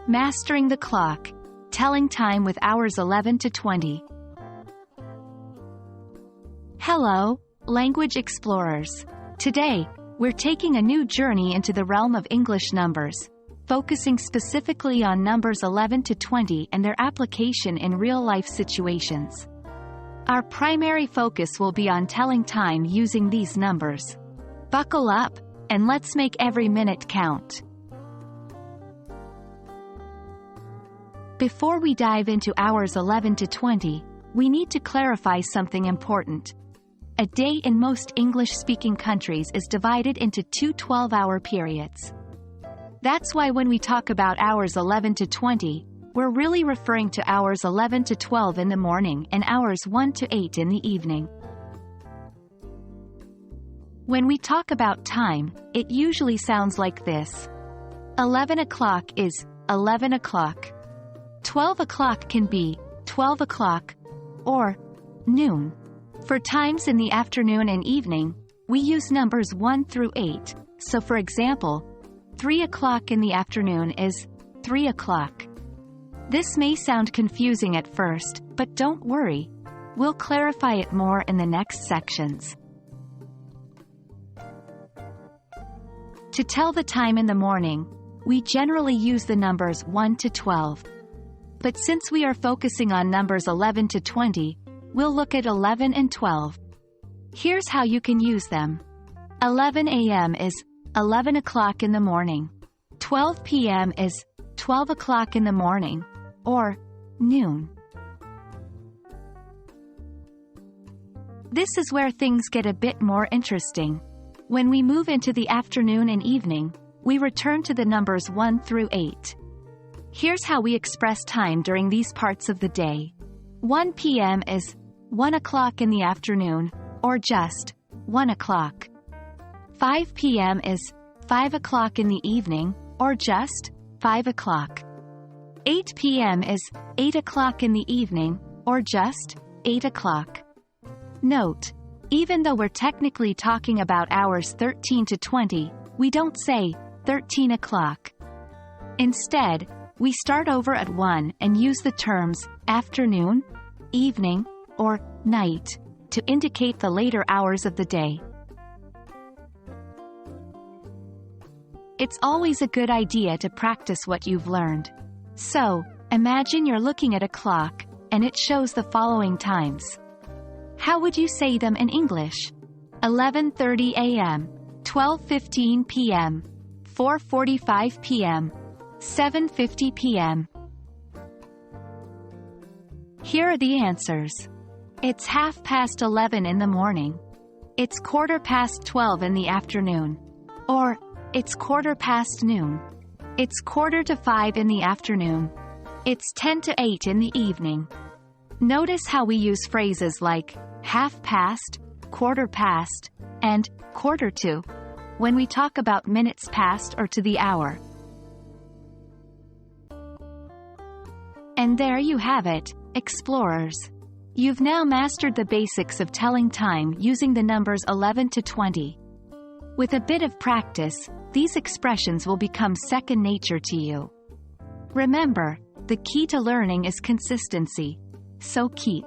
Mastering the clock. Telling time with hours 11 to 20. Hello, language explorers. Today, we're taking a new journey into the realm of English numbers, focusing specifically on numbers 11 to 20 and their application in real-life situations. Our primary focus will be on telling time using these numbers. Buckle up, and let's make every minute count. Before we dive into hours 11 to 20, we need to clarify something important. A day in most English-speaking countries is divided into two 12-hour periods. That's why when we talk about hours 11 to 20, we're really referring to hours 11 to 12 in the morning and hours 1 to 8 in the evening. When we talk about time, it usually sounds like this. 11 o'clock is 11 o'clock. 12 o'clock can be 12 o'clock, or noon. For times in the afternoon and evening, we use numbers 1 through 8, so for example, 3 o'clock in the afternoon is 3 o'clock. This may sound confusing at first, but don't worry. We'll clarify it more in the next sections. To tell the time in the morning, we generally use the numbers 1 to 12. But since we are focusing on numbers 11 to 20, we'll look at 11 and 12. Here's how you can use them. 11 a.m. is 11 o'clock in the morning. 12 p.m. is 12 o'clock in the morning, or noon. This is where things get a bit more interesting. When we move into the afternoon and evening, we return to the numbers 1 through 8. Here's how we express time during these parts of the day. 1 p.m. is 1 o'clock in the afternoon, or just 1 o'clock. 5 p.m. is 5 o'clock in the evening, or just 5 o'clock. 8 p.m. is 8 o'clock in the evening, or just 8 o'clock. Note, even though we're technically talking about hours 13 to 20, we don't say 13 o'clock. Instead, we start over at 1 and use the terms afternoon, evening, or night to indicate the later hours of the day. It's always a good idea to practice what you've learned. So, imagine you're looking at a clock, and it shows the following times. How would you say them in English? 11:30 a.m., 12:15 p.m., 4:45 p.m., 7:50 p.m. Here are the answers. It's 11:30 in the morning. It's 12:15 in the afternoon. Or, it's 12:15 noon. It's 4:45 in the afternoon. It's 10 to 8 in the evening. Notice how we use phrases like half past, quarter past, and quarter to when we talk about minutes past or to the hour. And there you have it, explorers. You've now mastered the basics of telling time using the numbers 11 to 20. With a bit of practice, these expressions will become second nature to you. Remember, the key to learning is consistency. So keep